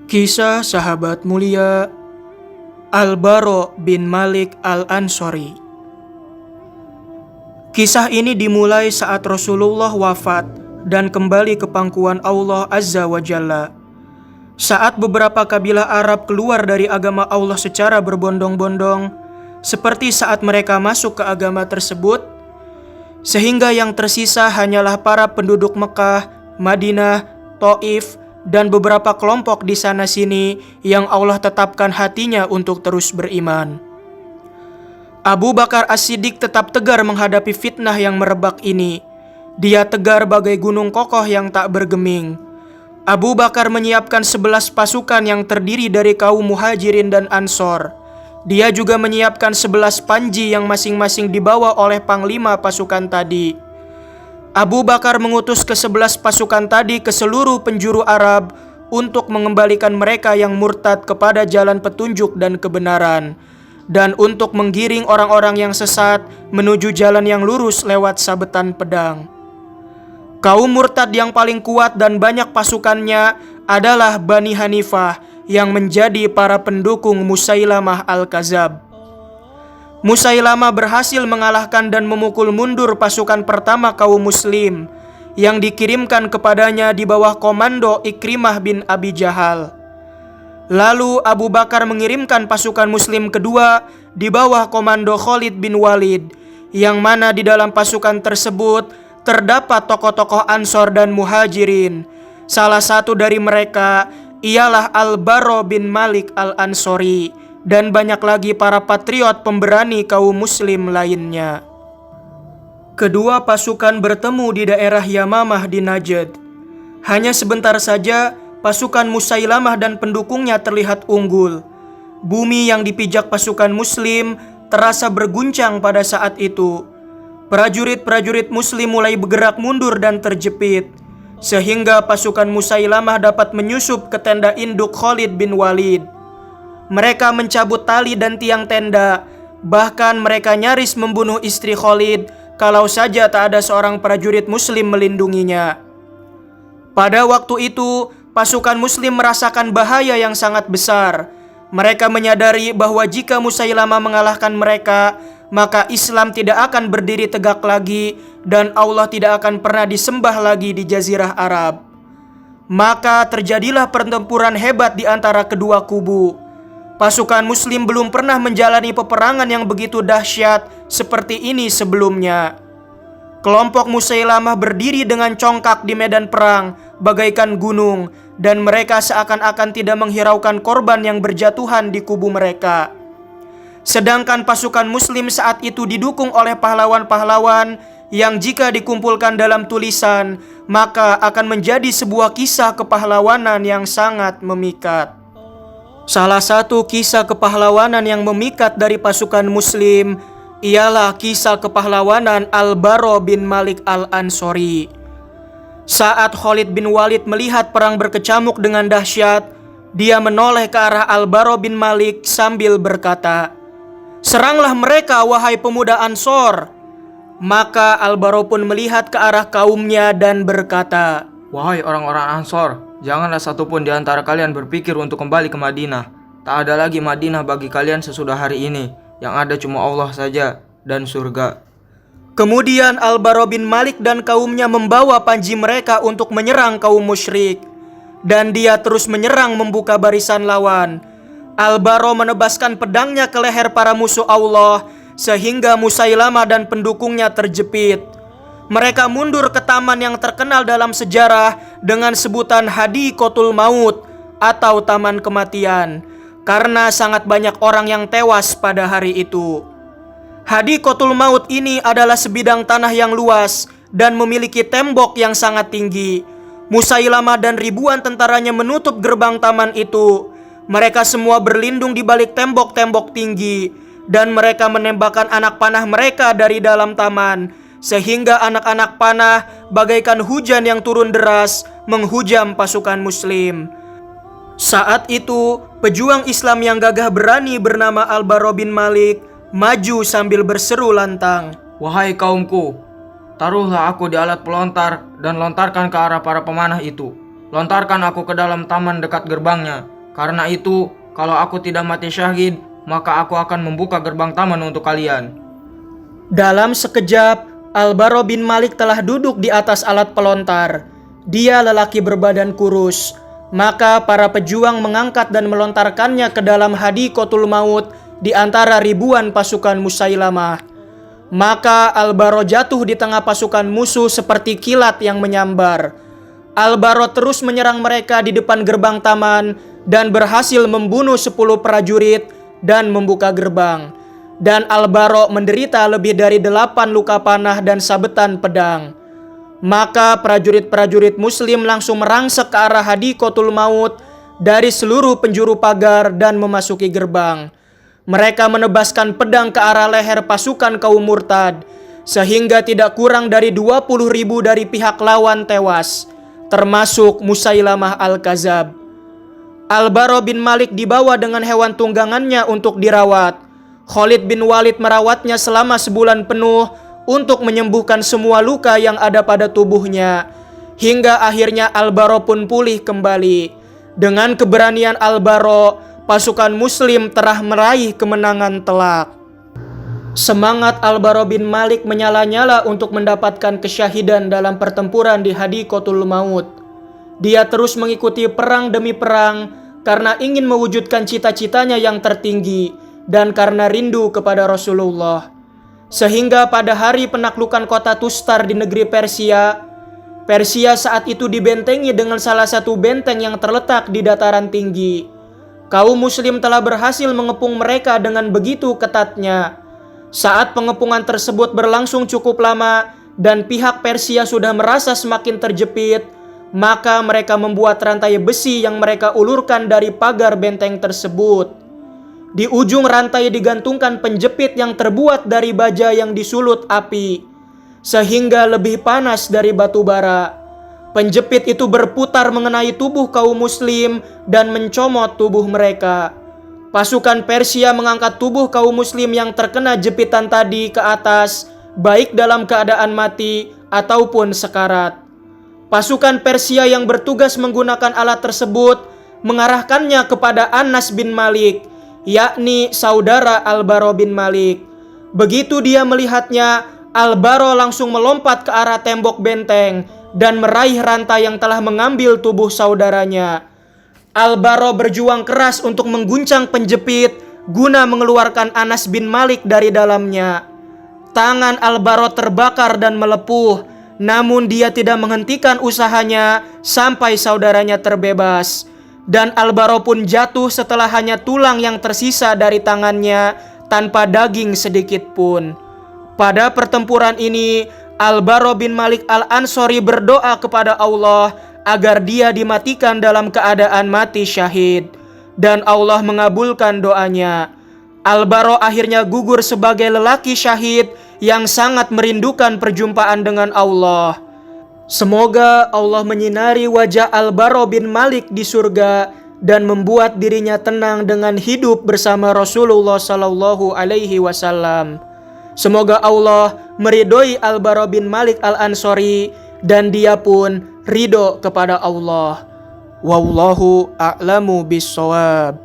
Kisah sahabat mulia Al-Bara bin Malik Al-Ansori. Kisah ini dimulai saat Rasulullah wafat dan kembali ke pangkuan Allah Azza wa Jalla. Saat beberapa kabilah Arab keluar dari agama Allah secara berbondong-bondong, seperti saat mereka masuk ke agama tersebut, sehingga yang tersisa hanyalah para penduduk Mekah, Madinah, Taif, dan beberapa kelompok di sana-sini yang Allah tetapkan hatinya untuk terus beriman. Abu Bakar As-Siddiq tetap tegar menghadapi fitnah yang merebak ini. Dia tegar bagai gunung kokoh yang tak bergeming. Abu Bakar menyiapkan 11 pasukan yang terdiri dari kaum Muhajirin dan Ansor. Dia juga menyiapkan 11 panji yang masing-masing dibawa oleh panglima pasukan tadi. Abu Bakar mengutus ke-11 pasukan tadi ke seluruh penjuru Arab untuk mengembalikan mereka yang murtad kepada jalan petunjuk dan kebenaran, dan untuk menggiring orang-orang yang sesat menuju jalan yang lurus lewat sabetan pedang. Kaum murtad yang paling kuat dan banyak pasukannya adalah Bani Hanifah yang menjadi para pendukung Musailamah Al-Kadzab. Musailamah berhasil mengalahkan dan memukul mundur pasukan pertama kaum muslim yang dikirimkan kepadanya di bawah komando Ikrimah bin Abi Jahal. Lalu Abu Bakar mengirimkan pasukan muslim kedua di bawah komando Khalid bin Walid, yang mana di dalam pasukan tersebut terdapat tokoh-tokoh Ansor dan Muhajirin. Salah satu dari mereka ialah Al-Bara bin Malik Al-Ansori, dan banyak lagi para patriot pemberani kaum muslim lainnya. Kedua pasukan bertemu di daerah Yamamah di Najd. Hanya sebentar saja pasukan Musailamah dan pendukungnya terlihat unggul. Bumi yang dipijak pasukan muslim terasa berguncang pada saat itu. Prajurit-prajurit muslim mulai bergerak mundur dan terjepit, sehingga pasukan Musailamah dapat menyusup ke tenda induk Khalid bin Walid. Mereka mencabut tali dan tiang tenda, bahkan mereka nyaris membunuh istri Khalid kalau saja tak ada seorang prajurit muslim melindunginya. Pada waktu itu, pasukan muslim merasakan bahaya yang sangat besar. Mereka menyadari bahwa jika Musailamah mengalahkan mereka, maka Islam tidak akan berdiri tegak lagi dan Allah tidak akan pernah disembah lagi di Jazirah Arab. Maka terjadilah pertempuran hebat di antara kedua kubu. Pasukan muslim belum pernah menjalani peperangan yang begitu dahsyat seperti ini sebelumnya. Kelompok Musailamah berdiri dengan congkak di medan perang bagaikan gunung, dan mereka seakan-akan tidak menghiraukan korban yang berjatuhan di kubu mereka. Sedangkan pasukan muslim saat itu didukung oleh pahlawan-pahlawan yang jika dikumpulkan dalam tulisan, maka akan menjadi sebuah kisah kepahlawanan yang sangat memikat. Salah satu kisah kepahlawanan yang memikat dari pasukan muslim ialah kisah kepahlawanan Al-Bara bin Malik Al-Ansori. Saat Khalid bin Walid melihat perang berkecamuk dengan dahsyat, dia menoleh ke arah Al-Bara bin Malik sambil berkata, "Seranglah mereka, wahai pemuda Ansor." Maka Al-Bara pun melihat ke arah kaumnya dan berkata, "Wahai orang-orang Ansor, janganlah satupun di antara kalian berpikir untuk kembali ke Madinah. Tak ada lagi Madinah bagi kalian sesudah hari ini. Yang ada cuma Allah saja dan surga." Kemudian Al-Bara bin Malik dan kaumnya membawa panji mereka untuk menyerang kaum musyrik. Dan dia terus menyerang membuka barisan lawan. Al-Bara menebaskan pedangnya ke leher para musuh Allah, sehingga Musailamah dan pendukungnya terjepit. Mereka mundur ke taman yang terkenal dalam sejarah dengan sebutan Hadiqatul Maut atau Taman Kematian, karena sangat banyak orang yang tewas pada hari itu. Hadiqatul Maut ini adalah sebidang tanah yang luas dan memiliki tembok yang sangat tinggi. Musailamah dan ribuan tentaranya menutup gerbang taman itu. Mereka semua berlindung di balik tembok-tembok tinggi, dan mereka menembakkan anak panah mereka dari dalam taman, sehingga anak-anak panah bagaikan hujan yang turun deras menghujam pasukan muslim. Saat itu, pejuang Islam yang gagah berani bernama Al-Bara bin Malik maju sambil berseru lantang, "Wahai kaumku, taruhlah aku di alat pelontar dan lontarkan ke arah para pemanah itu. Lontarkan aku ke dalam taman dekat gerbangnya. Karena itu, kalau aku tidak mati syahid, maka aku akan membuka gerbang taman untuk kalian." Dalam sekejap, Al-Bara bin Malik telah duduk di atas alat pelontar. Dia lelaki berbadan kurus. Maka para pejuang mengangkat dan melontarkannya ke dalam Hadiqatul Maut di antara ribuan pasukan Musailamah. Maka Al-Bara jatuh di tengah pasukan musuh seperti kilat yang menyambar. Al-Bara terus menyerang mereka di depan gerbang taman dan berhasil membunuh 10 prajurit dan membuka gerbang. Dan Al-Bara menderita lebih dari 8 luka panah dan sabetan pedang. Maka prajurit-prajurit muslim langsung merangsek ke arah Hadiqatul Maut dari seluruh penjuru pagar dan memasuki gerbang. Mereka menebaskan pedang ke arah leher pasukan kaum murtad, sehingga tidak kurang dari 20.000 dari pihak lawan tewas, termasuk Musailamah Al-Kazab. Al-Bara bin Malik dibawa dengan hewan tunggangannya untuk dirawat. Khalid bin Walid merawatnya selama sebulan penuh untuk menyembuhkan semua luka yang ada pada tubuhnya, hingga akhirnya Al-Bara pun pulih kembali. Dengan keberanian Al-Bara, pasukan muslim telah meraih kemenangan telak. Semangat Al-Bara bin Malik menyala-nyala untuk mendapatkan kesyahidan dalam pertempuran di Hadiqatul Maut. Dia terus mengikuti perang demi perang karena ingin mewujudkan cita-citanya yang tertinggi dan karena rindu kepada Rasulullah. Sehingga pada hari penaklukan kota Tustar di negeri Persia saat itu dibentengi dengan salah satu benteng yang terletak di dataran tinggi. Kaum muslim telah berhasil mengepung mereka dengan begitu ketatnya. Saat pengepungan tersebut berlangsung cukup lama dan pihak Persia sudah merasa semakin terjepit, maka mereka membuat rantai besi yang mereka ulurkan dari pagar benteng tersebut. Di ujung rantai digantungkan penjepit yang terbuat dari baja yang disulut api, sehingga lebih panas dari batu bara. Penjepit itu berputar mengenai tubuh kaum muslim dan mencomot tubuh mereka. Pasukan Persia mengangkat tubuh kaum muslim yang terkena jepitan tadi ke atas, baik dalam keadaan mati ataupun sekarat. Pasukan Persia yang bertugas menggunakan alat tersebut mengarahkannya kepada Anas bin Malik, yakni saudara Al-Bara bin Malik. Begitu dia melihatnya, Al-Bara langsung melompat ke arah tembok benteng dan meraih rantai yang telah mengambil tubuh saudaranya. Al-Bara berjuang keras untuk mengguncang penjepit guna mengeluarkan Anas bin Malik dari dalamnya. Tangan Al-Bara terbakar dan melepuh, namun dia tidak menghentikan usahanya sampai saudaranya terbebas. Dan Al-Bara pun jatuh setelah hanya tulang yang tersisa dari tangannya tanpa daging sedikit pun. Pada pertempuran ini, Al-Bara bin Malik Al-Ansori berdoa kepada Allah agar dia dimatikan dalam keadaan mati syahid. Dan Allah mengabulkan doanya. Al-Bara akhirnya gugur sebagai lelaki syahid yang sangat merindukan perjumpaan dengan Allah. Semoga Allah menyinari wajah Al-Bara bin Malik di surga dan membuat dirinya tenang dengan hidup bersama Rasulullah sallallahu alaihi wasallam. Semoga Allah meridhoi Al-Bara bin Malik Al-Ansori dan dia pun ridho kepada Allah. Wallahu a'lamu bissawab.